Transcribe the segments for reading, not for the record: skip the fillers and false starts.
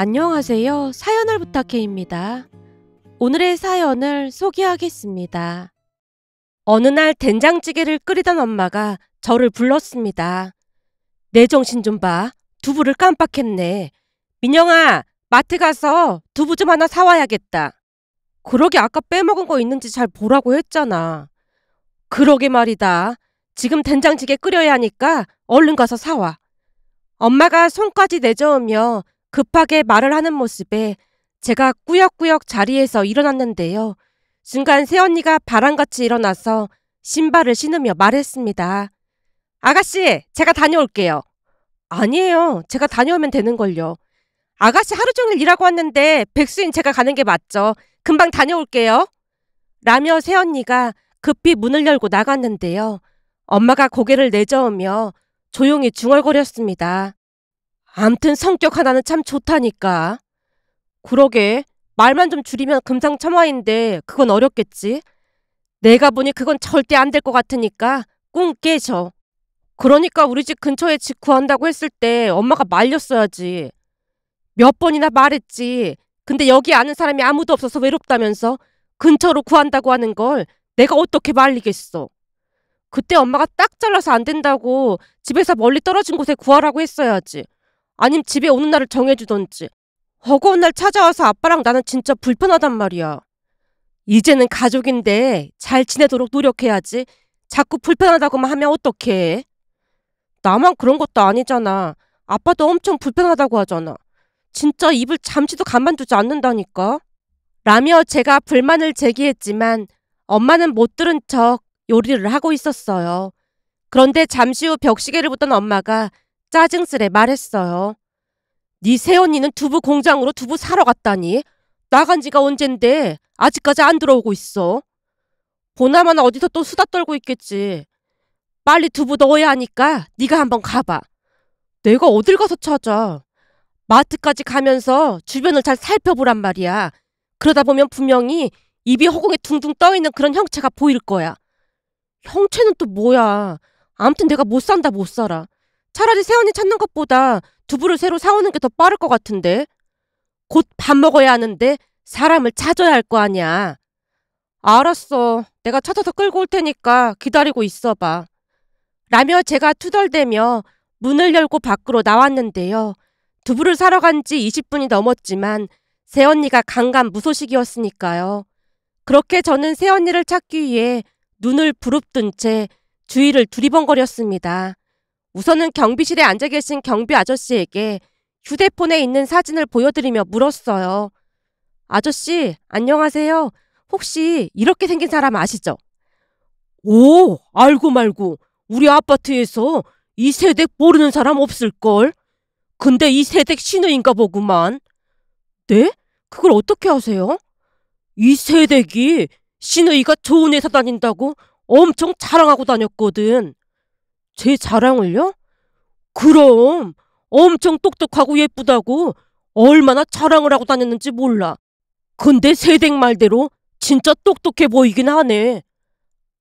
안녕하세요. 사연을 부탁해입니다. 오늘의 사연을 소개하겠습니다. 어느 날 된장찌개를 끓이던 엄마가 저를 불렀습니다. 내 정신 좀 봐. 두부를 깜빡했네. 민영아, 마트 가서 두부 좀 하나 사와야겠다. 그러게 아까 빼먹은 거 있는지 잘 보라고 했잖아. 그러게 말이다. 지금 된장찌개 끓여야 하니까 얼른 가서 사와. 엄마가 손까지 내저으며 급하게 말을 하는 모습에 제가 꾸역꾸역 자리에서 일어났는데요. 순간 새언니가 바람같이 일어나서 신발을 신으며 말했습니다. 아가씨, 제가 다녀올게요. 아니에요. 제가 다녀오면 되는걸요. 아가씨 하루 종일 일하고 왔는데 백수인 제가 가는 게 맞죠. 금방 다녀올게요. 라며 새언니가 급히 문을 열고 나갔는데요. 엄마가 고개를 내저으며 조용히 중얼거렸습니다. 암튼 성격 하나는 참 좋다니까. 그러게 말만 좀 줄이면 금상첨화인데 그건 어렵겠지. 내가 보니 그건 절대 안 될 것 같으니까 꿍 깨져. 그러니까 우리 집 근처에 집 구한다고 했을 때 엄마가 말렸어야지. 몇 번이나 말했지. 근데 여기 아는 사람이 아무도 없어서 외롭다면서 근처로 구한다고 하는 걸 내가 어떻게 말리겠어. 그때 엄마가 딱 잘라서 안 된다고 집에서 멀리 떨어진 곳에 구하라고 했어야지. 아님 집에 오는 날을 정해주던지. 허구한 날 찾아와서 아빠랑 나는 진짜 불편하단 말이야. 이제는 가족인데 잘 지내도록 노력해야지. 자꾸 불편하다고만 하면 어떡해. 나만 그런 것도 아니잖아. 아빠도 엄청 불편하다고 하잖아. 진짜 입을 잠시도 가만두지 않는다니까. 라며 제가 불만을 제기했지만 엄마는 못 들은 척 요리를 하고 있었어요. 그런데 잠시 후 벽시계를 보던 엄마가 짜증스레 말했어요. 네 새언니는 두부 공장으로 두부 사러 갔다니? 나간 지가 언젠데 아직까지 안 들어오고 있어. 보나마나 어디서 또 수다 떨고 있겠지. 빨리 두부 넣어야 하니까 네가 한번 가봐. 내가 어딜 가서 찾아. 마트까지 가면서 주변을 잘 살펴보란 말이야. 그러다 보면 분명히 입이 허공에 둥둥 떠있는 그런 형체가 보일 거야. 형체는 또 뭐야. 아무튼 내가 못 산다 못 살아. 차라리 새언니 찾는 것보다 두부를 새로 사오는 게 더 빠를 것 같은데. 곧 밥 먹어야 하는데 사람을 찾아야 할 거 아니야. 알았어. 내가 찾아서 끌고 올 테니까 기다리고 있어봐. 라며 제가 투덜대며 문을 열고 밖으로 나왔는데요. 두부를 사러 간 지 20분이 넘었지만 새언니가 강간무소식이었으니까요. 그렇게 저는 새언니를 찾기 위해 눈을 부릅뜬 채 주위를 두리번거렸습니다. 우선은 경비실에 앉아 계신 경비 아저씨에게 휴대폰에 있는 사진을 보여드리며 물었어요. 아저씨, 안녕하세요. 혹시 이렇게 생긴 사람 아시죠? 오, 알고 말고. 우리 아파트에서 이 세댁 모르는 사람 없을걸? 근데 이 세댁 시누인가 보구만. 네? 그걸 어떻게 아세요? 이 세댁이 시누이가 좋은 회사 다닌다고 엄청 자랑하고 다녔거든. 제 자랑을요? 그럼 엄청 똑똑하고 예쁘다고 얼마나 자랑을 하고 다녔는지 몰라. 근데 세댁 말대로 진짜 똑똑해 보이긴 하네.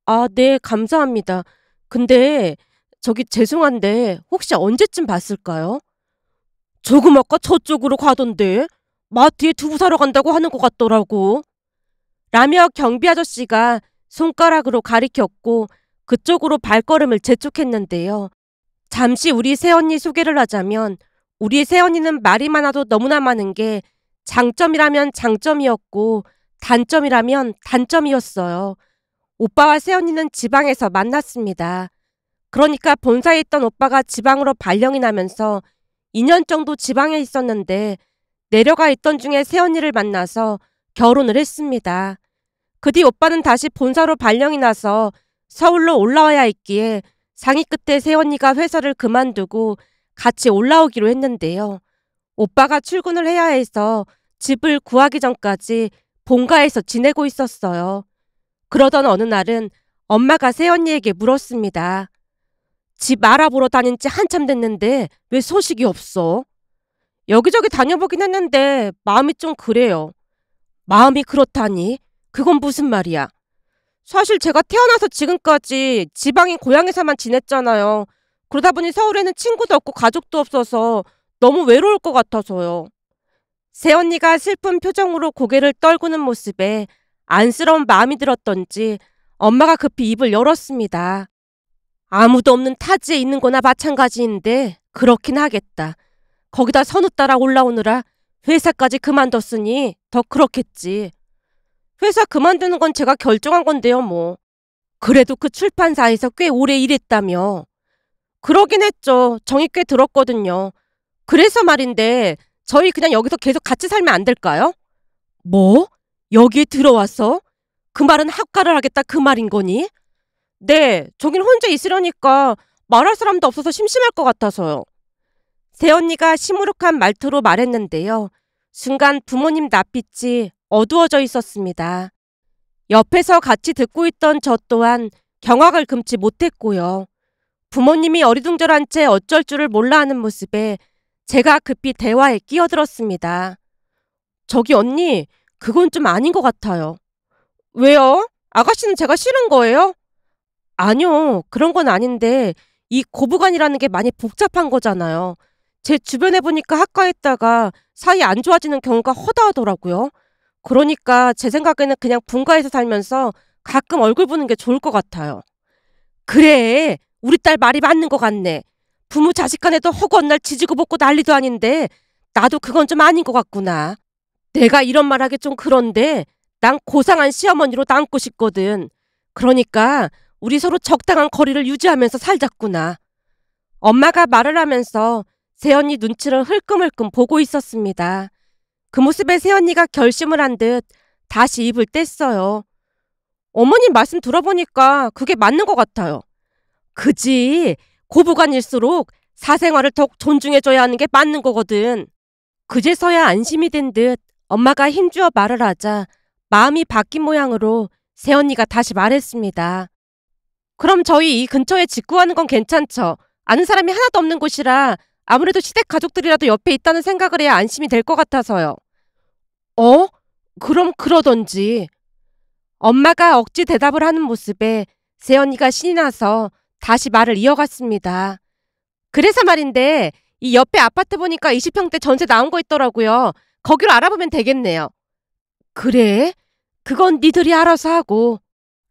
아, 네, 감사합니다. 근데 저기 죄송한데 혹시 언제쯤 봤을까요? 조금 아까 저쪽으로 가던데 마트에 두부 사러 간다고 하는 것 같더라고. 라며 경비 아저씨가 손가락으로 가리켰고 그쪽으로 발걸음을 재촉했는데요. 잠시 우리 새언니 소개를 하자면 우리 새언니는 말이 많아도 너무나 많은 게 장점이라면 장점이었고 단점이라면 단점이었어요. 오빠와 새언니는 지방에서 만났습니다. 그러니까 본사에 있던 오빠가 지방으로 발령이 나면서 2년 정도 지방에 있었는데 내려가 있던 중에 새언니를 만나서 결혼을 했습니다. 그 뒤 오빠는 다시 본사로 발령이 나서 서울로 올라와야 했기에 상의 끝에 새언니가 회사를 그만두고 같이 올라오기로 했는데요. 오빠가 출근을 해야 해서 집을 구하기 전까지 본가에서 지내고 있었어요. 그러던 어느 날은 엄마가 새언니에게 물었습니다. 집 알아보러 다닌 지 한참 됐는데 왜 소식이 없어? 여기저기 다녀보긴 했는데 마음이 좀 그래요. 마음이 그렇다니? 그건 무슨 말이야? 사실 제가 태어나서 지금까지 지방인 고향에서만 지냈잖아요. 그러다 보니 서울에는 친구도 없고 가족도 없어서 너무 외로울 것 같아서요. 새언니가 슬픈 표정으로 고개를 떨구는 모습에 안쓰러운 마음이 들었던지 엄마가 급히 입을 열었습니다. 아무도 없는 타지에 있는 거나 마찬가지인데 그렇긴 하겠다. 거기다 선우 따라 올라오느라 회사까지 그만뒀으니 더 그렇겠지. 회사 그만두는 건 제가 결정한 건데요, 뭐. 그래도 그 출판사에서 꽤 오래 일했다며. 그러긴 했죠. 정이 꽤 들었거든요. 그래서 말인데 저희 그냥 여기서 계속 같이 살면 안 될까요? 뭐? 여기에 들어와서? 그 말은 학가를 하겠다 그 말인 거니? 네, 저긴 혼자 있으려니까 말할 사람도 없어서 심심할 것 같아서요. 새언니가 시무룩한 말투로 말했는데요. 순간 부모님 낯빛이 어두워져 있었습니다. 옆에서 같이 듣고 있던 저 또한 경악을 금치 못했고요. 부모님이 어리둥절한 채 어쩔 줄을 몰라 하는 모습에 제가 급히 대화에 끼어들었습니다. 저기 언니, 그건 좀 아닌 것 같아요. 왜요? 아가씨는 제가 싫은 거예요? 아니요, 그런 건 아닌데 이 고부간이라는 게 많이 복잡한 거잖아요. 제 주변에 보니까 학과했다가 사이 안 좋아지는 경우가 허다하더라고요. 그러니까 제 생각에는 그냥 분가해서 살면서 가끔 얼굴 보는 게 좋을 것 같아요. 그래, 우리 딸 말이 맞는 것 같네. 부모 자식 간에도 허구한 날 지지고 볶고 난리도 아닌데 나도 그건 좀 아닌 것 같구나. 내가 이런 말하기 좀 그런데 난 고상한 시어머니로 남고 싶거든. 그러니까 우리 서로 적당한 거리를 유지하면서 살자꾸나. 엄마가 말을 하면서 새언니 눈치를 흘끔흘끔 보고 있었습니다. 그 모습에 새언니가 결심을 한 듯 다시 입을 뗐어요. 어머님 말씀 들어보니까 그게 맞는 것 같아요. 그지. 고부간일수록 사생활을 더욱 존중해줘야 하는 게 맞는 거거든. 그제서야 안심이 된 듯 엄마가 힘주어 말을 하자 마음이 바뀐 모양으로 새언니가 다시 말했습니다. 그럼 저희 이 근처에 직구하는 건 괜찮죠? 아는 사람이 하나도 없는 곳이라 아무래도 시댁 가족들이라도 옆에 있다는 생각을 해야 안심이 될 것 같아서요. 어? 그럼 그러던지. 엄마가 억지 대답을 하는 모습에 새언니가 신이 나서 다시 말을 이어갔습니다. 그래서 말인데 이 옆에 아파트 보니까 20평대 전세 나온 거 있더라고요. 거기로 알아보면 되겠네요. 그래? 그건 니들이 알아서 하고.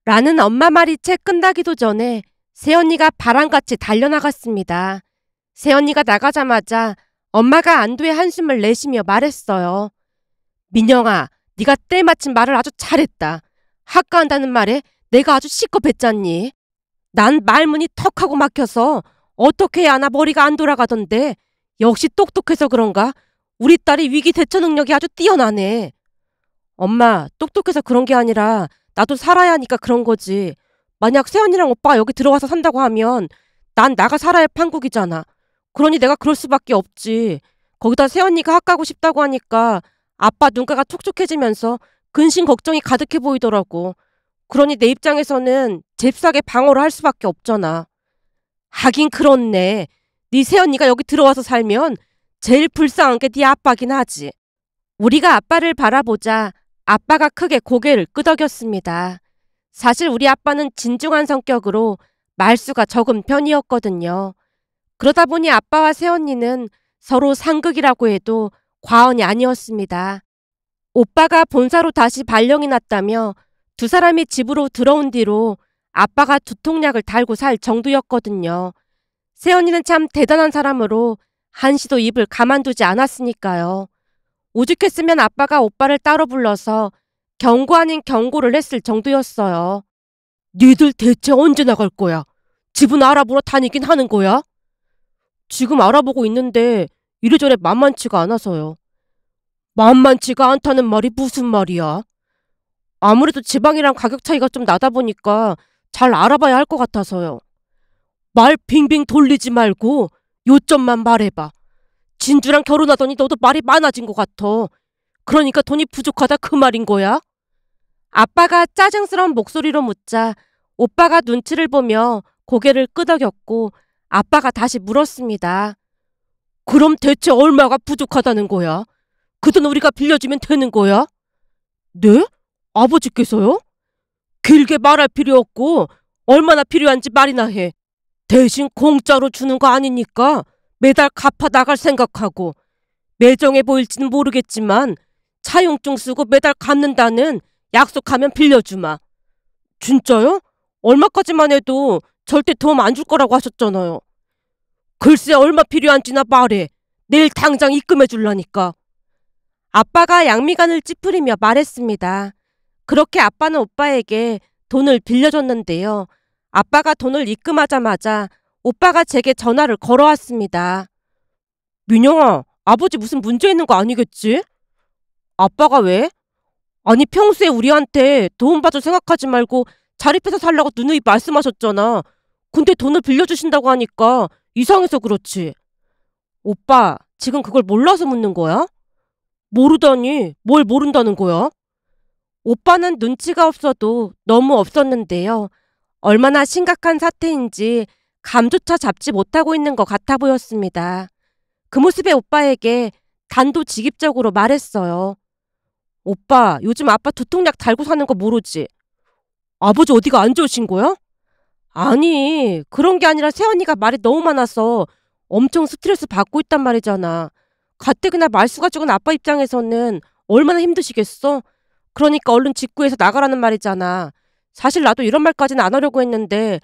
라는 엄마 말이 채 끝나기도 전에 새언니가 바람같이 달려나갔습니다. 새언니가 나가자마자 엄마가 안도의 한숨을 내쉬며 말했어요. 민영아, 네가 때마침 말을 아주 잘했다. 학가한다는 말에 내가 아주 시겁했잖니. 난 말문이 턱하고 막혀서 어떻게 해야 하나 머리가 안 돌아가던데 역시 똑똑해서 그런가? 우리 딸이 위기 대처 능력이 아주 뛰어나네. 엄마, 똑똑해서 그런 게 아니라 나도 살아야 하니까 그런 거지. 만약 새언니랑 오빠가 여기 들어와서 산다고 하면 난 나가 살아야 할 판국이잖아. 그러니 내가 그럴 수밖에 없지. 거기다 새언니가 학가고 싶다고 하니까 아빠 눈가가 촉촉해지면서 근심 걱정이 가득해 보이더라고. 그러니 내 입장에서는 잽싸게 방어를 할 수밖에 없잖아. 하긴 그렇네. 네 새언니가 여기 들어와서 살면 제일 불쌍한 게 네 아빠긴 하지. 우리가 아빠를 바라보자 아빠가 크게 고개를 끄덕였습니다. 사실 우리 아빠는 진중한 성격으로 말수가 적은 편이었거든요. 그러다 보니 아빠와 새언니는 서로 상극이라고 해도 과언이 아니었습니다. 오빠가 본사로 다시 발령이 났다며 두 사람이 집으로 들어온 뒤로 아빠가 두통약을 달고 살 정도였거든요. 새언니는 참 대단한 사람으로 한시도 입을 가만두지 않았으니까요. 오죽했으면 아빠가 오빠를 따로 불러서 경고 아닌 경고를 했을 정도였어요. 니들 대체 언제 나갈 거야? 집은 알아보러 다니긴 하는 거야? 지금 알아보고 있는데 이래저래 만만치가 않아서요. 만만치가 않다는 말이 무슨 말이야? 아무래도 지방이랑 가격 차이가 좀 나다 보니까 잘 알아봐야 할 것 같아서요. 말 빙빙 돌리지 말고 요점만 말해봐. 진주랑 결혼하더니 너도 말이 많아진 것 같아. 그러니까 돈이 부족하다 그 말인 거야? 아빠가 짜증스러운 목소리로 묻자 오빠가 눈치를 보며 고개를 끄덕였고 아빠가 다시 물었습니다. 그럼 대체 얼마가 부족하다는 거야? 그 돈 우리가 빌려주면 되는 거야? 네? 아버지께서요? 길게 말할 필요 없고 얼마나 필요한지 말이나 해. 대신 공짜로 주는 거 아니니까 매달 갚아 나갈 생각하고 매정해 보일지는 모르겠지만 차용증 쓰고 매달 갚는다는 약속하면 빌려주마. 진짜요? 얼마까지만 해도 절대 도움 안 줄 거라고 하셨잖아요. 글쎄 얼마 필요한지나 말해. 내일 당장 입금해 줄라니까. 아빠가 양미간을 찌푸리며 말했습니다. 그렇게 아빠는 오빠에게 돈을 빌려줬는데요. 아빠가 돈을 입금하자마자 오빠가 제게 전화를 걸어왔습니다. 민영아, 아버지 무슨 문제 있는 거 아니겠지? 아빠가 왜? 아니 평소에 우리한테 도움받을 생각하지 말고 자립해서 살라고 누누이 말씀하셨잖아. 근데 돈을 빌려주신다고 하니까 이상해서 그렇지. 오빠, 지금 그걸 몰라서 묻는 거야? 모르다니 뭘 모른다는 거야? 오빠는 눈치가 없어도 너무 없었는데요. 얼마나 심각한 사태인지 감조차 잡지 못하고 있는 것 같아 보였습니다. 그 모습에 오빠에게 단도직입적으로 말했어요. 오빠, 요즘 아빠 두통약 달고 사는 거 모르지? 아버지 어디가 안 좋으신 거야? 아니, 그런 게 아니라 새언니가 말이 너무 많아서 엄청 스트레스 받고 있단 말이잖아. 가뜩이나 말수가 적은 아빠 입장에서는 얼마나 힘드시겠어? 그러니까 얼른 직구해서 나가라는 말이잖아. 사실 나도 이런 말까지는 안 하려고 했는데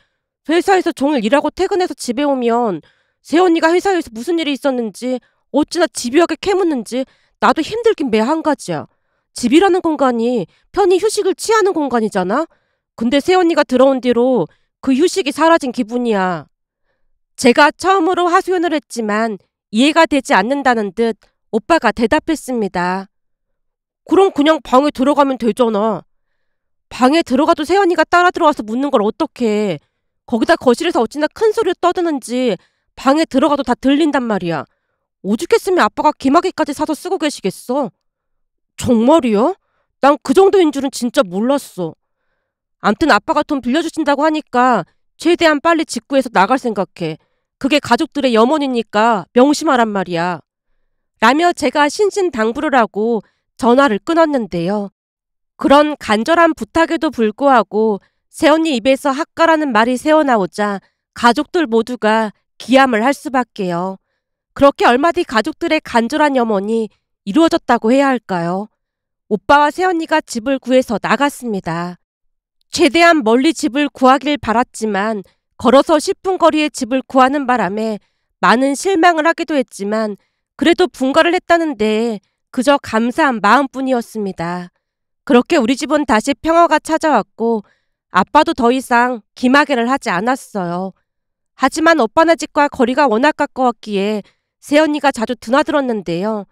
회사에서 종일 일하고 퇴근해서 집에 오면 새언니가 회사에서 무슨 일이 있었는지 어찌나 집요하게 캐묻는지 나도 힘들긴 매 한 가지야. 집이라는 공간이 편히 휴식을 취하는 공간이잖아? 근데 새언니가 들어온 뒤로 그 휴식이 사라진 기분이야. 제가 처음으로 하소연을 했지만 이해가 되지 않는다는 듯 오빠가 대답했습니다. 그럼 그냥 방에 들어가면 되잖아. 방에 들어가도 새언니가 따라 들어와서 묻는 걸 어떡해. 거기다 거실에서 어찌나 큰 소리를 떠드는지 방에 들어가도 다 들린단 말이야. 오죽했으면 아빠가 기마개까지 사서 쓰고 계시겠어. 정말이야? 난 그 정도인 줄은 진짜 몰랐어. 암튼 아빠가 돈 빌려주신다고 하니까 최대한 빨리 직구해서 나갈 생각해. 그게 가족들의 염원이니까 명심하란 말이야. 라며 제가 신신당부를 하고 전화를 끊었는데요. 그런 간절한 부탁에도 불구하고 새언니 입에서 학가라는 말이 새어나오자 가족들 모두가 기함을 할 수밖에요. 그렇게 얼마 뒤 가족들의 간절한 염원이 이루어졌다고 해야 할까요? 오빠와 새언니가 집을 구해서 나갔습니다. 최대한 멀리 집을 구하길 바랐지만 걸어서 10분 거리의 집을 구하는 바람에 많은 실망을 하기도 했지만 그래도 분가를 했다는 데에 그저 감사한 마음뿐이었습니다. 그렇게 우리 집은 다시 평화가 찾아왔고 아빠도 더 이상 기마개를 하지 않았어요. 하지만 오빠네 집과 거리가 워낙 가까웠기에 새언니가 자주 드나들었는데요.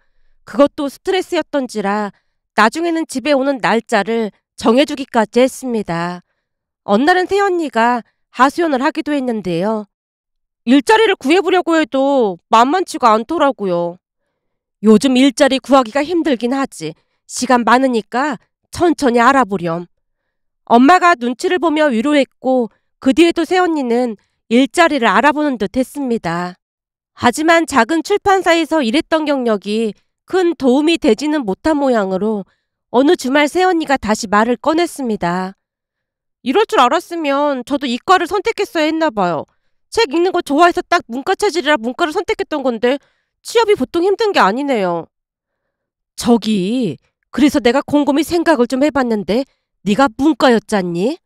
그것도 스트레스였던지라 나중에는 집에 오는 날짜를 정해주기까지 했습니다. 어느 날은 새언니가 하소연을 하기도 했는데요. 일자리를 구해보려고 해도 만만치가 않더라고요. 요즘 일자리 구하기가 힘들긴 하지. 시간 많으니까 천천히 알아보렴. 엄마가 눈치를 보며 위로했고 그 뒤에도 새언니는 일자리를 알아보는 듯 했습니다. 하지만 작은 출판사에서 일했던 경력이 큰 도움이 되지는 못한 모양으로 어느 주말 새언니가 다시 말을 꺼냈습니다. 이럴 줄 알았으면 저도 이과를 선택했어야 했나 봐요. 책 읽는 거 좋아해서 딱 문과 체질이라 문과를 선택했던 건데 취업이 보통 힘든 게 아니네요. 저기, 그래서 내가 곰곰이 생각을 좀 해봤는데 네가 문과였잖니?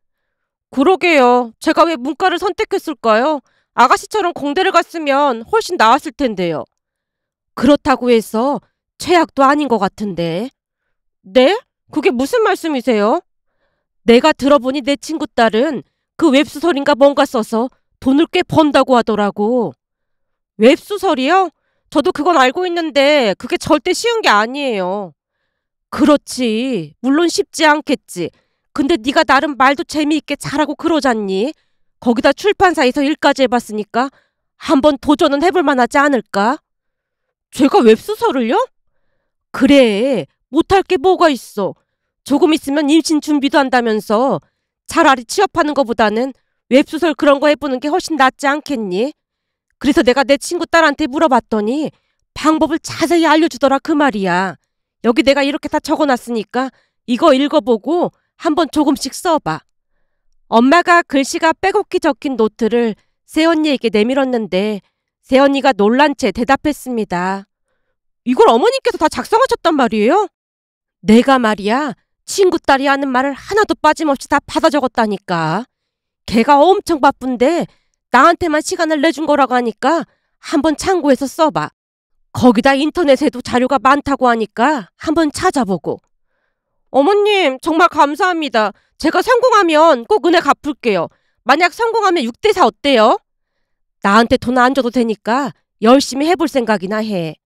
그러게요. 제가 왜 문과를 선택했을까요? 아가씨처럼 공대를 갔으면 훨씬 나았을 텐데요. 그렇다고 해서 최악도 아닌 것 같은데. 네? 그게 무슨 말씀이세요? 내가 들어보니 내 친구 딸은 그 웹소설인가 뭔가 써서 돈을 꽤 번다고 하더라고. 웹소설이요? 저도 그건 알고 있는데 그게 절대 쉬운 게 아니에요. 그렇지. 물론 쉽지 않겠지. 근데 네가 나름 말도 재미있게 잘하고 그러잖니. 거기다 출판사에서 일까지 해봤으니까 한번 도전은 해볼 만하지 않을까? 제가 웹소설을요? 그래. 못할 게 뭐가 있어. 조금 있으면 임신 준비도 한다면서 차라리 취업하는 것보다는 웹소설 그런 거 해보는 게 훨씬 낫지 않겠니? 그래서 내가 내 친구 딸한테 물어봤더니 방법을 자세히 알려주더라 그 말이야. 여기 내가 이렇게 다 적어놨으니까 이거 읽어보고 한번 조금씩 써봐. 엄마가 글씨가 빼곡히 적힌 노트를 새언니에게 내밀었는데 새언니가 놀란 채 대답했습니다. 이걸 어머님께서 다 작성하셨단 말이에요? 내가 말이야, 친구 딸이 하는 말을 하나도 빠짐없이 다 받아 적었다니까. 걔가 엄청 바쁜데 나한테만 시간을 내준 거라고 하니까 한번 참고해서 써봐. 거기다 인터넷에도 자료가 많다고 하니까 한번 찾아보고. 어머님, 정말 감사합니다. 제가 성공하면 꼭 은혜 갚을게요. 만약 성공하면 6대4 어때요? 나한테 돈 안 줘도 되니까 열심히 해볼 생각이나 해.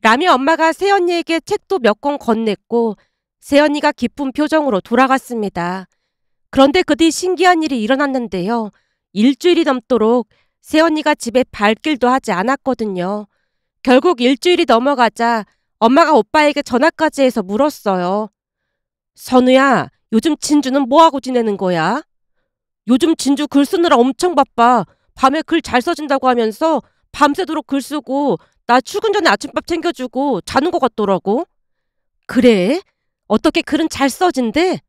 라며 엄마가 새언니에게 책도 몇 권 건넸고 새언니가 기쁜 표정으로 돌아갔습니다. 그런데 그 뒤 신기한 일이 일어났는데요. 일주일이 넘도록 새언니가 집에 발길도 하지 않았거든요. 결국 일주일이 넘어가자 엄마가 오빠에게 전화까지 해서 물었어요. 선우야, 요즘 진주는 뭐하고 지내는 거야? 요즘 진주 글 쓰느라 엄청 바빠. 밤에 글 잘 써진다고 하면서 밤새도록 글 쓰고 나 출근 전에 아침밥 챙겨주고 자는 것 같더라고. 그래? 어떻게 글은 잘 써진대?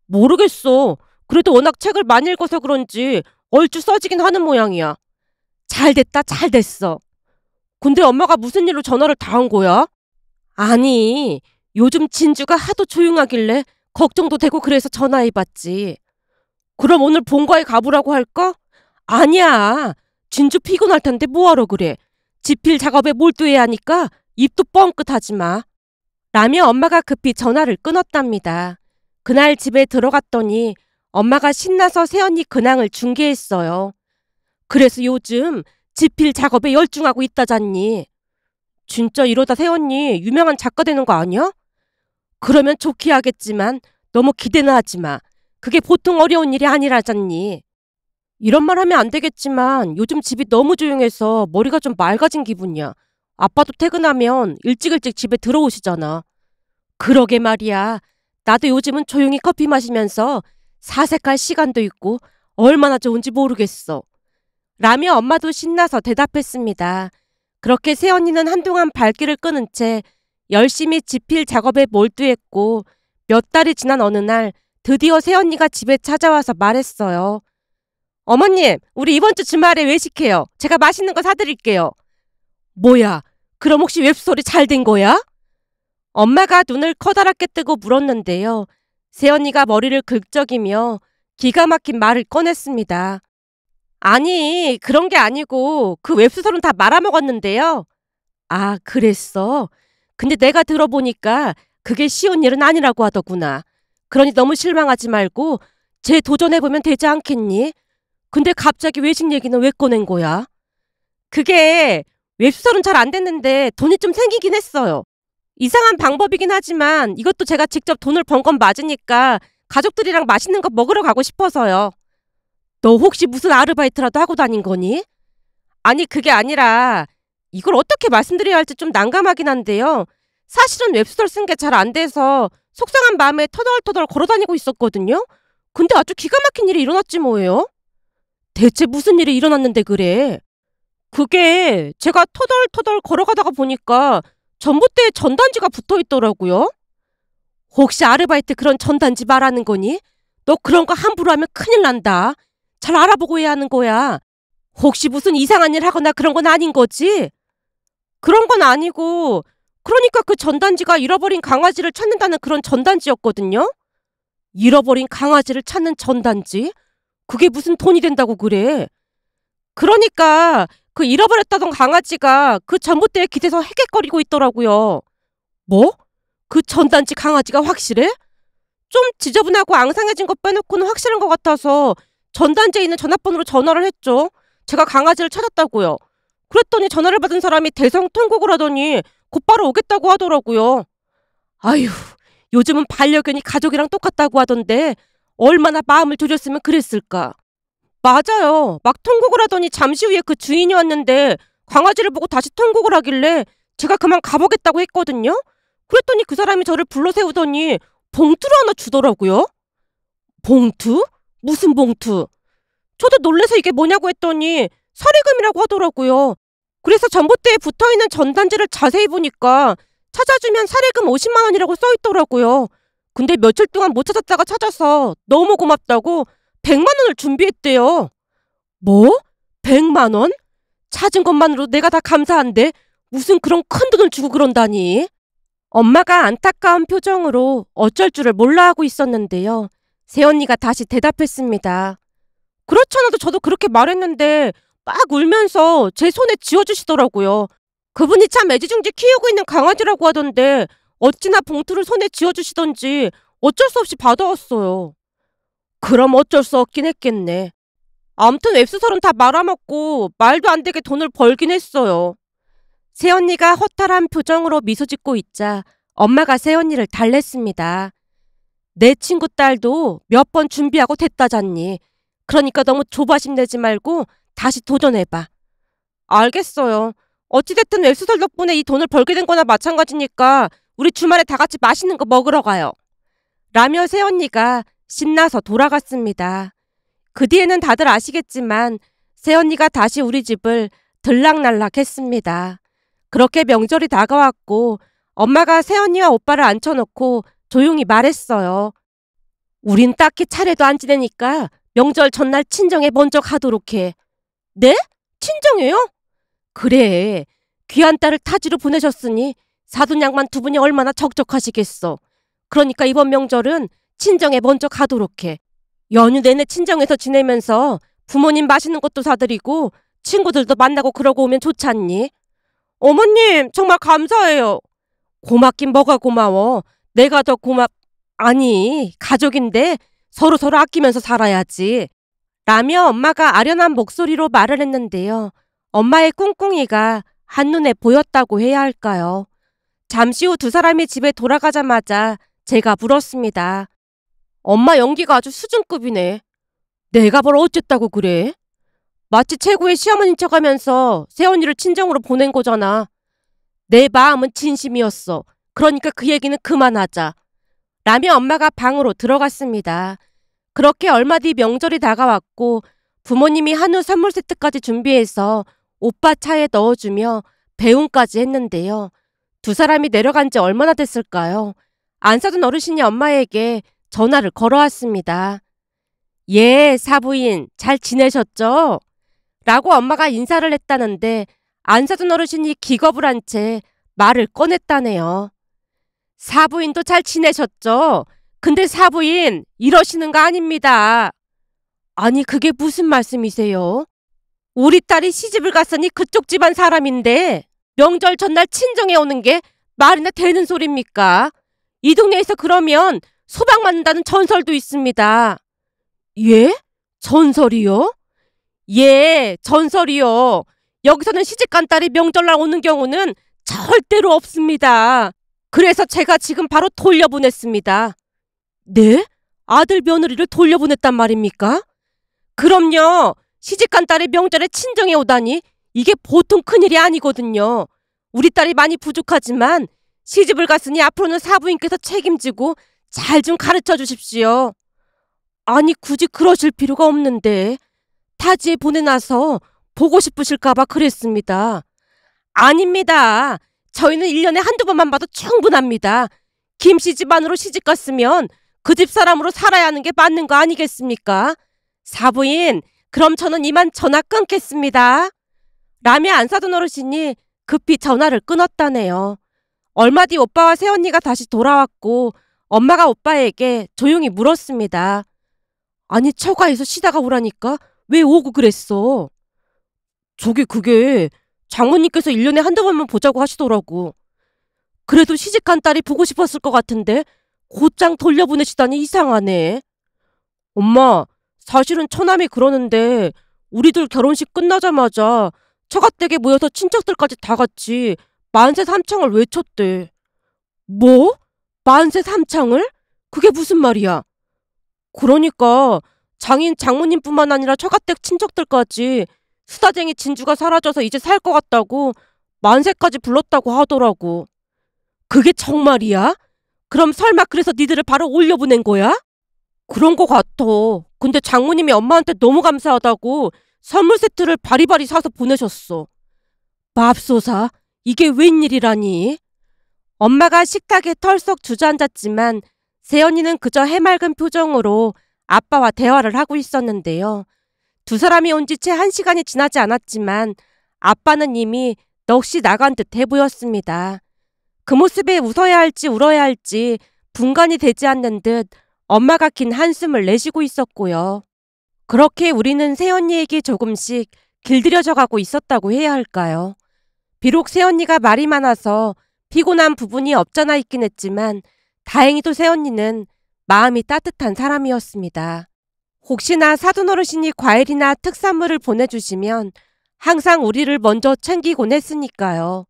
모르겠어. 그래도 워낙 책을 많이 읽어서 그런지 얼추 써지긴 하는 모양이야. 잘됐다, 잘됐어. 근데 엄마가 무슨 일로 전화를 다 한 거야? 아니, 요즘 진주가 하도 조용하길래 걱정도 되고 그래서 전화해봤지. 그럼 오늘 본가에 가보라고 할까? 아니야. 진주 피곤할 텐데 뭐하러 그래. 지필 작업에 몰두해야 하니까 입도 뻥끗하지 마. 라며 엄마가 급히 전화를 끊었답니다. 그날 집에 들어갔더니 엄마가 신나서 새언니 근황을 중계했어요. 그래서 요즘 지필 작업에 열중하고 있다잖니. 진짜 이러다 새언니 유명한 작가 되는 거 아니야? 그러면 좋게 하겠지만 너무 기대는 하지 마. 그게 보통 어려운 일이 아니라잖니. 이런 말 하면 안 되겠지만 요즘 집이 너무 조용해서 머리가 좀 맑아진 기분이야. 아빠도 퇴근하면 일찍 집에 들어오시잖아. 그러게 말이야. 나도 요즘은 조용히 커피 마시면서 사색할 시간도 있고 얼마나 좋은지 모르겠어. 라며 엄마도 신나서 대답했습니다. 그렇게 새언니는 한동안 발길을 끊은 채 열심히 지필 작업에 몰두했고 몇 달이 지난 어느 날 드디어 새언니가 집에 찾아와서 말했어요. 어머님, 우리 이번 주 주말에 외식해요. 제가 맛있는 거 사드릴게요. 뭐야, 그럼 혹시 웹소리 잘 된 거야? 엄마가 눈을 커다랗게 뜨고 물었는데요. 새언니가 머리를 긁적이며 기가 막힌 말을 꺼냈습니다. 아니, 그런 게 아니고 그 웹소설은 다 말아먹었는데요. 아, 그랬어? 근데 내가 들어보니까 그게 쉬운 일은 아니라고 하더구나. 그러니 너무 실망하지 말고 재도전해보면 되지 않겠니? 근데 갑자기 외식 얘기는 왜 꺼낸 거야? 그게 웹소설은 잘 안 됐는데 돈이 좀 생기긴 했어요. 이상한 방법이긴 하지만 이것도 제가 직접 돈을 번 건 맞으니까 가족들이랑 맛있는 거 먹으러 가고 싶어서요. 너 혹시 무슨 아르바이트라도 하고 다닌 거니? 아니, 그게 아니라 이걸 어떻게 말씀드려야 할지 좀 난감하긴 한데요. 사실은 웹소설 쓴 게 잘 안 돼서 속상한 마음에 터덜터덜 걸어다니고 있었거든요. 근데 아주 기가 막힌 일이 일어났지 뭐예요? 대체 무슨 일이 일어났는데 그래? 그게 제가 터덜터덜 걸어가다가 보니까 전봇대에 전단지가 붙어있더라고요. 혹시 아르바이트 그런 전단지 말하는 거니? 너 그런 거 함부로 하면 큰일 난다. 잘 알아보고 해야 하는 거야. 혹시 무슨 이상한 일 하거나 그런 건 아닌 거지? 그런 건 아니고 그러니까 그 전단지가 잃어버린 강아지를 찾는다는 그런 전단지였거든요. 잃어버린 강아지를 찾는 전단지? 그게 무슨 돈이 된다고 그래? 그러니까 그 잃어버렸다던 강아지가 그 전봇대에 기대서 헤갰거리고 있더라고요. 뭐? 그 전단지 강아지가 확실해? 좀 지저분하고 앙상해진 거 빼놓고는 확실한 것 같아서 전단지에 있는 전화번호로 전화를 했죠. 제가 강아지를 찾았다고요. 그랬더니 전화를 받은 사람이 대성통곡을 하더니 곧바로 오겠다고 하더라고요. 아휴, 요즘은 반려견이 가족이랑 똑같다고 하던데 얼마나 마음을 졸였으면 그랬을까. 맞아요. 막 통곡을 하더니 잠시 후에 그 주인이 왔는데 강아지를 보고 다시 통곡을 하길래 제가 그만 가보겠다고 했거든요. 그랬더니 그 사람이 저를 불러 세우더니 봉투를 하나 주더라고요. 봉투? 무슨 봉투? 저도 놀래서 이게 뭐냐고 했더니 사례금이라고 하더라고요. 그래서 전봇대에 붙어있는 전단지를 자세히 보니까 찾아주면 사례금 50만 원이라고 써있더라고요. 근데 며칠 동안 못 찾았다가 찾아서 너무 고맙다고 100만 원을 준비했대요. 뭐? 100만 원? 찾은 것만으로 내가 다 감사한데 무슨 그런 큰 돈을 주고 그런다니? 엄마가 안타까운 표정으로 어쩔 줄을 몰라 하고 있었는데요. 새언니가 다시 대답했습니다. 그렇잖아도 저도 그렇게 말했는데 막 울면서 제 손에 쥐어주시더라고요. 그분이 참 애지중지 키우고 있는 강아지라고 하던데 어찌나 봉투를 손에 쥐어주시던지 어쩔 수 없이 받아왔어요. 그럼 어쩔 수 없긴 했겠네. 아무튼 웹소설은 다 말아먹고 말도 안 되게 돈을 벌긴 했어요. 새언니가 허탈한 표정으로 미소 짓고 있자 엄마가 새언니를 달랬습니다. 내 친구 딸도 몇 번 준비하고 됐다잖니. 그러니까 너무 조바심 내지 말고 다시 도전해봐. 알겠어요. 어찌됐든 웹소설 덕분에 이 돈을 벌게 된 거나 마찬가지니까 우리 주말에 다 같이 맛있는 거 먹으러 가요. 라며 새언니가 신나서 돌아갔습니다. 그 뒤에는 다들 아시겠지만 새언니가 다시 우리 집을 들락날락 했습니다. 그렇게 명절이 다가왔고 엄마가 새언니와 오빠를 앉혀놓고 조용히 말했어요. 우린 딱히 차례도 안 지내니까 명절 전날 친정에 먼저 가도록 해. 네? 친정에요? 그래. 귀한 딸을 타지로 보내셨으니 사돈 양반 두 분이 얼마나 적적하시겠어. 그러니까 이번 명절은 친정에 먼저 가도록 해. 연휴 내내 친정에서 지내면서 부모님 맛있는 것도 사드리고 친구들도 만나고 그러고 오면 좋지 않니? 어머님 정말 감사해요. 고맙긴 뭐가 고마워. 내가 더 아니 가족인데 서로서로 아끼면서 살아야지. 라며 엄마가 아련한 목소리로 말을 했는데요. 엄마의 꿍꿍이가 한눈에 보였다고 해야 할까요? 잠시 후 두 사람이 집에 돌아가자마자 제가 물었습니다. 엄마 연기가 아주 수준급이네. 내가 뭘 어쨌다고 그래? 마치 최고의 시어머니인 척하면서 새언니를 친정으로 보낸 거잖아. 내 마음은 진심이었어. 그러니까 그 얘기는 그만하자. 라며 엄마가 방으로 들어갔습니다. 그렇게 얼마 뒤 명절이 다가왔고 부모님이 한우 선물 세트까지 준비해서 오빠 차에 넣어주며 배웅까지 했는데요. 두 사람이 내려간 지 얼마나 됐을까요? 안 사둔 어르신이 엄마에게 전화를 걸어왔습니다. 예, 사부인 잘 지내셨죠? 라고 엄마가 인사를 했다는데 안 사둔 어르신이 기겁을 한 채 말을 꺼냈다네요. 사부인도 잘 지내셨죠? 근데 사부인 이러시는 거 아닙니다. 아니 그게 무슨 말씀이세요? 우리 딸이 시집을 갔으니 그쪽 집안 사람인데 명절 전날 친정에 오는 게 말이나 되는 소리입니까? 이 동네에서 그러면 소방 맞는다는 전설도 있습니다. 예? 전설이요? 예, 전설이요. 여기서는 시집간 딸이 명절날 오는 경우는 절대로 없습니다. 그래서 제가 지금 바로 돌려보냈습니다. 네? 아들 며느리를 돌려보냈단 말입니까? 그럼요. 시집간 딸이 명절에 친정에 오다니 이게 보통 큰일이 아니거든요. 우리 딸이 많이 부족하지만 시집을 갔으니 앞으로는 사부인께서 책임지고 잘 좀 가르쳐 주십시오. 아니 굳이 그러실 필요가 없는데 타지에 보내놔서 보고 싶으실까봐 그랬습니다. 아닙니다. 저희는 1년에 한두 번만 봐도 충분합니다. 김씨 집안으로 시집 갔으면 그 집 사람으로 살아야 하는 게 맞는 거 아니겠습니까? 사부인, 그럼 저는 이만 전화 끊겠습니다. 라며 안 사둔 어르신이 급히 전화를 끊었다네요. 얼마 뒤 오빠와 새언니가 다시 돌아왔고 엄마가 오빠에게 조용히 물었습니다. 아니 처가에서 쉬다가 오라니까 왜 오고 그랬어? 그게 장모님께서 1년에 한두 번만 보자고 하시더라고. 그래도 시집간 딸이 보고 싶었을 것 같은데 곧장 돌려보내시다니 이상하네. 엄마, 사실은 처남이 그러는데 우리들 결혼식 끝나자마자 처가댁에 모여서 친척들까지 다 같이 만세 삼창을 외쳤대. 뭐? 만세 삼창을? 그게 무슨 말이야? 그러니까 장모님뿐만 아니라 처가댁 친척들까지 수다쟁이 진주가 사라져서 이제 살 것 같다고 만세까지 불렀다고 하더라고. 그게 정말이야? 그럼 설마 그래서 니들을 바로 올려보낸 거야? 그런 거 같아. 근데 장모님이 엄마한테 너무 감사하다고 선물 세트를 바리바리 사서 보내셨어. 맙소사, 이게 웬일이라니? 엄마가 식탁에 털썩 주저앉았지만 새언니는 그저 해맑은 표정으로 아빠와 대화를 하고 있었는데요. 두 사람이 온 지 채 1시간이 지나지 않았지만 아빠는 이미 넋이 나간 듯해 보였습니다. 그 모습에 웃어야 할지 울어야 할지 분간이 되지 않는 듯 엄마가 긴 한숨을 내쉬고 있었고요. 그렇게 우리는 새언니에게 조금씩 길들여져 가고 있었다고 해야 할까요? 비록 새언니가 말이 많아서 피곤한 부분이 없잖아 있긴 했지만 다행히도 새언니는 마음이 따뜻한 사람이었습니다. 혹시나 사돈어르신이 과일이나 특산물을 보내주시면 항상 우리를 먼저 챙기곤 했으니까요.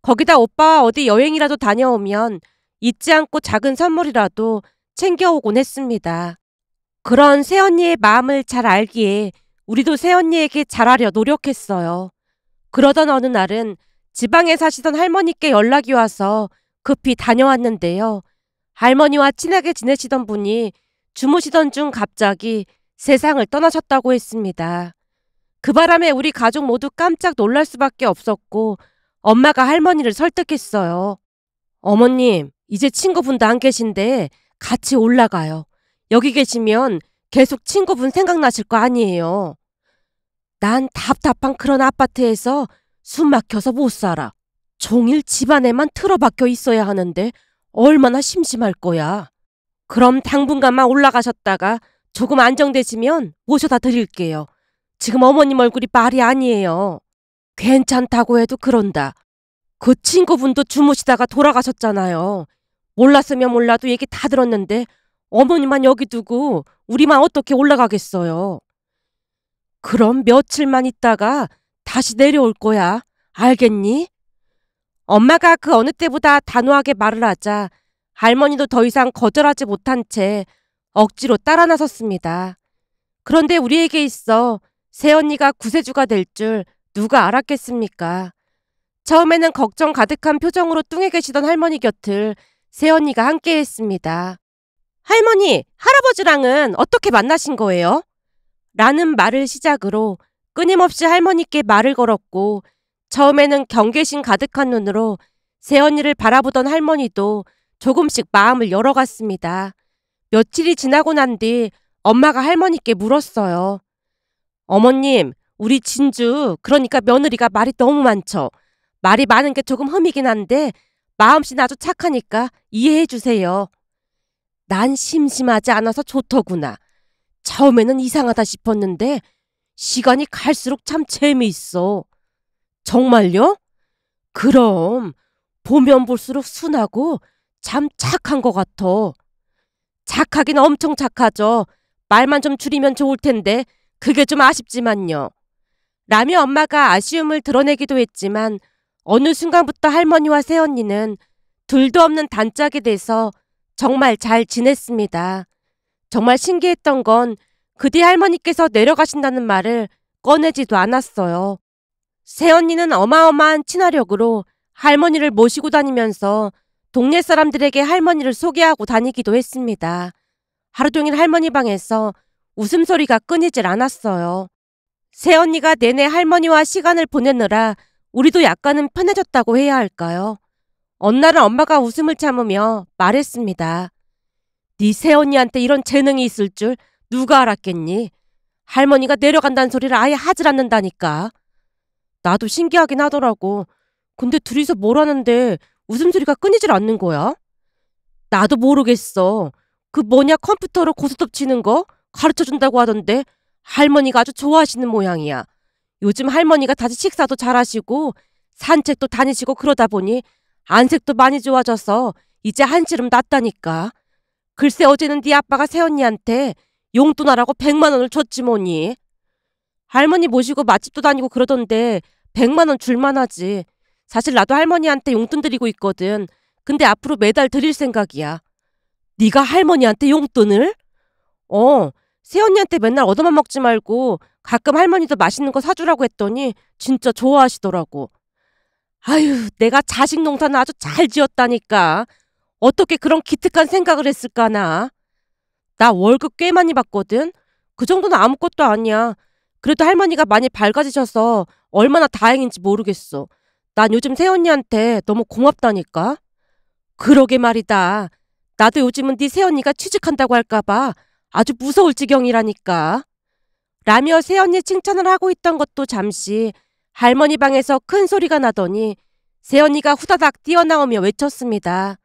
거기다 오빠와 어디 여행이라도 다녀오면 잊지 않고 작은 선물이라도 챙겨오곤 했습니다. 그런 새언니의 마음을 잘 알기에 우리도 새언니에게 잘하려 노력했어요. 그러던 어느 날은 지방에 사시던 할머니께 연락이 와서 급히 다녀왔는데요. 할머니와 친하게 지내시던 분이 주무시던 중 갑자기 세상을 떠나셨다고 했습니다. 그 바람에 우리 가족 모두 깜짝 놀랄 수밖에 없었고 엄마가 할머니를 설득했어요. 어머님, 이제 친구분도 안 계신데 같이 올라가요. 여기 계시면 계속 친구분 생각나실 거 아니에요. 난 답답한 그런 아파트에서 숨 막혀서 못 살아. 종일 집안에만 틀어박혀 있어야 하는데 얼마나 심심할 거야. 그럼 당분간만 올라가셨다가 조금 안정되시면 모셔다 드릴게요. 지금 어머님 얼굴이 말이 아니에요. 괜찮다고 해도 그런다. 그 친구분도 주무시다가 돌아가셨잖아요. 몰랐으면 몰라도 얘기 다 들었는데 어머니만 여기 두고 우리만 어떻게 올라가겠어요. 그럼 며칠만 있다가 다시 내려올 거야. 알겠니? 엄마가 그 어느 때보다 단호하게 말을 하자 할머니도 더 이상 거절하지 못한 채 억지로 따라 나섰습니다. 그런데 우리에게 있어 새언니가 구세주가 될 줄 누가 알았겠습니까? 처음에는 걱정 가득한 표정으로 뚱해 계시던 할머니 곁을 새언니가 함께 했습니다. 할머니, 할아버지랑은 어떻게 만나신 거예요? 라는 말을 시작으로 끊임없이 할머니께 말을 걸었고 처음에는 경계심 가득한 눈으로 새언니를 바라보던 할머니도 조금씩 마음을 열어갔습니다. 며칠이 지나고 난 뒤 엄마가 할머니께 물었어요. 어머님, 우리 진주 그러니까 며느리가 말이 너무 많죠. 말이 많은 게 조금 흠이긴 한데 마음씨 아주 착하니까 이해해 주세요. 난 심심하지 않아서 좋더구나. 처음에는 이상하다 싶었는데 시간이 갈수록 참 재미있어. 정말요? 그럼 보면 볼수록 순하고 참 착한 것 같아. 착하긴 엄청 착하죠. 말만 좀 줄이면 좋을 텐데 그게 좀 아쉽지만요. 라며 엄마가 아쉬움을 드러내기도 했지만 어느 순간부터 할머니와 새언니는 둘도 없는 단짝이 돼서 정말 잘 지냈습니다. 정말 신기했던 건 그 뒤 할머니께서 내려가신다는 말을 꺼내지도 않았어요. 새언니는 어마어마한 친화력으로 할머니를 모시고 다니면서 동네 사람들에게 할머니를 소개하고 다니기도 했습니다. 하루 종일 할머니 방에서 웃음소리가 끊이질 않았어요. 새언니가 내내 할머니와 시간을 보내느라 우리도 약간은 편해졌다고 해야 할까요? 어느 날은 엄마가 웃음을 참으며 말했습니다. 네 새언니한테 이런 재능이 있을 줄 누가 알았겠니? 할머니가 내려간다는 소리를 아예 하질 않는다니까. 나도 신기하긴 하더라고. 근데 둘이서 뭘 하는데 웃음소리가 끊이질 않는 거야? 나도 모르겠어. 그 뭐냐 컴퓨터로 고스톱 치는 거 가르쳐준다고 하던데 할머니가 아주 좋아하시는 모양이야. 요즘 할머니가 다시 식사도 잘하시고 산책도 다니시고 그러다 보니 안색도 많이 좋아져서 이제 한시름 났다니까. 글쎄 어제는 네 아빠가 새언니한테 용돈하라고 100만 원을 줬지 뭐니. 할머니 모시고 맛집도 다니고 그러던데 100만 원 줄만하지. 사실 나도 할머니한테 용돈 드리고 있거든. 근데 앞으로 매달 드릴 생각이야. 네가 할머니한테 용돈을? 새언니한테 맨날 얻어만 먹지 말고 가끔 할머니도 맛있는 거 사주라고 했더니 진짜 좋아하시더라고. 아유, 내가 자식 농사는 아주 잘 지었다니까. 어떻게 그런 기특한 생각을 했을까나. 나 월급 꽤 많이 받거든. 그 정도는 아무것도 아니야. 그래도 할머니가 많이 밝아지셔서 얼마나 다행인지 모르겠어. 난 요즘 새언니한테 너무 고맙다니까. 그러게 말이다. 나도 요즘은 네 새언니가 취직한다고 할까봐 아주 무서울 지경이라니까. 라며 새언니 칭찬을 하고 있던 것도 잠시 할머니 방에서 큰 소리가 나더니 새언니가 후다닥 뛰어나오며 외쳤습니다.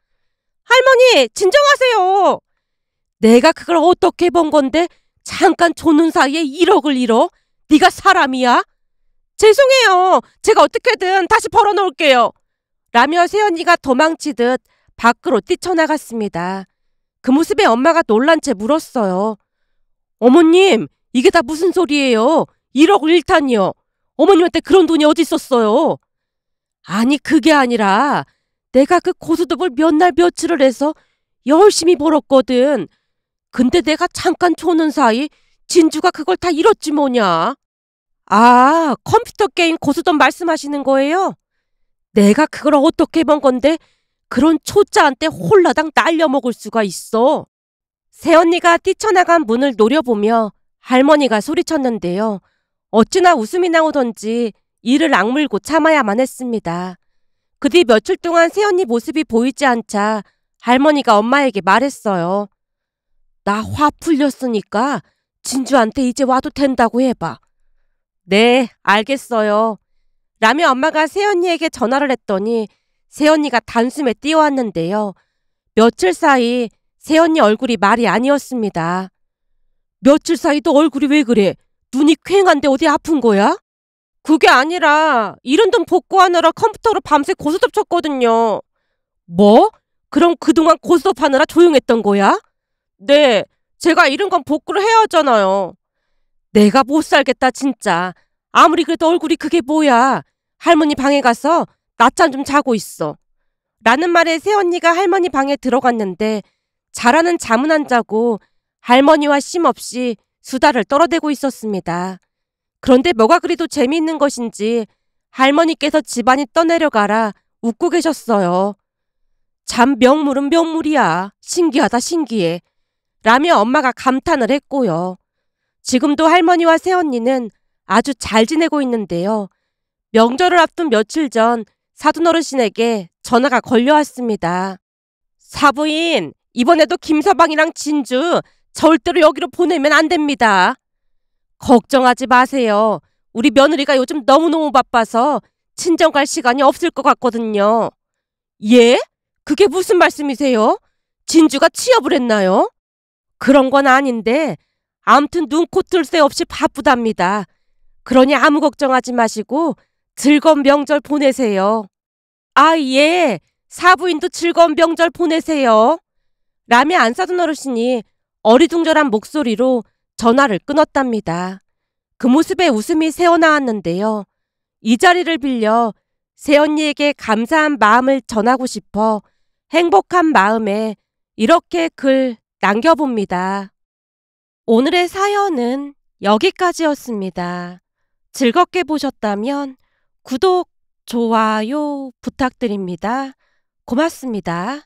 할머니, 진정하세요. 내가 그걸 어떻게 본 건데 잠깐 조는 사이에 1억을 잃어? 네가 사람이야? 죄송해요. 제가 어떻게든 다시 벌어놓을게요. 라며 새언니가 도망치듯 밖으로 뛰쳐나갔습니다. 그 모습에 엄마가 놀란 채 물었어요. 어머님, 이게 다 무슨 소리예요? 1억을 잃다니요. 어머님한테 그런 돈이 어디 있었어요? 아니, 그게 아니라 내가 그 고스톱을 몇 날 며칠을 해서 열심히 벌었거든. 근데 내가 잠깐 조는 사이 진주가 그걸 다 잃었지 뭐냐. 아, 컴퓨터 게임 고스톱 말씀하시는 거예요? 내가 그걸 어떻게 본 건데 그런 초짜한테 홀라당 날려먹을 수가 있어. 새언니가 뛰쳐나간 문을 노려보며 할머니가 소리쳤는데요. 어찌나 웃음이 나오던지 이를 악물고 참아야만 했습니다. 그 뒤 며칠 동안 새언니 모습이 보이지 않자 할머니가 엄마에게 말했어요. 나 화 풀렸으니까 진주한테 이제 와도 된다고 해봐. 네, 알겠어요. 라며 엄마가 새언니에게 전화를 했더니 새언니가 단숨에 뛰어왔는데요. 며칠 사이 새언니 얼굴이 말이 아니었습니다. 며칠 사이 너 얼굴이 왜 그래? 눈이 퀭한데 어디 아픈 거야? 그게 아니라 잃은 돈 복구하느라 컴퓨터로 밤새 고스톱 쳤거든요. 뭐? 그럼 그동안 고스톱 하느라 조용했던 거야? 네, 제가 잃은 건 복구를 해야 하잖아요. 내가 못 살겠다 진짜. 아무리 그래도 얼굴이 그게 뭐야. 할머니 방에 가서 낮잠 좀 자고 있어. 라는 말에 새언니가 할머니 방에 들어갔는데 자라는 잠은 안 자고 할머니와 쉼없이 수다를 떨어대고 있었습니다. 그런데 뭐가 그리도 재미있는 것인지 할머니께서 집안이 떠내려가라 웃고 계셨어요. 참 명물은 명물이야. 신기하다 신기해. 라며 엄마가 감탄을 했고요. 지금도 할머니와 새언니는 아주 잘 지내고 있는데요. 명절을 앞둔 며칠 전 사돈어르신에게 전화가 걸려왔습니다. 사부인, 이번에도 김서방이랑 진주 절대로 여기로 보내면 안 됩니다. 걱정하지 마세요. 우리 며느리가 요즘 너무너무 바빠서 친정 갈 시간이 없을 것 같거든요. 예? 그게 무슨 말씀이세요? 진주가 취업을 했나요? 그런 건 아닌데 암튼 눈코 뜰 새 없이 바쁘답니다. 그러니 아무 걱정하지 마시고 즐거운 명절 보내세요. 아, 예. 사부인도 즐거운 명절 보내세요. 라며 안사돈 어르신이 어리둥절한 목소리로 전화를 끊었답니다. 그 모습에 웃음이 새어나왔는데요. 이 자리를 빌려 새언니에게 감사한 마음을 전하고 싶어 행복한 마음에 이렇게 글 남겨봅니다. 오늘의 사연은 여기까지였습니다. 즐겁게 보셨다면 구독, 좋아요 부탁드립니다. 고맙습니다.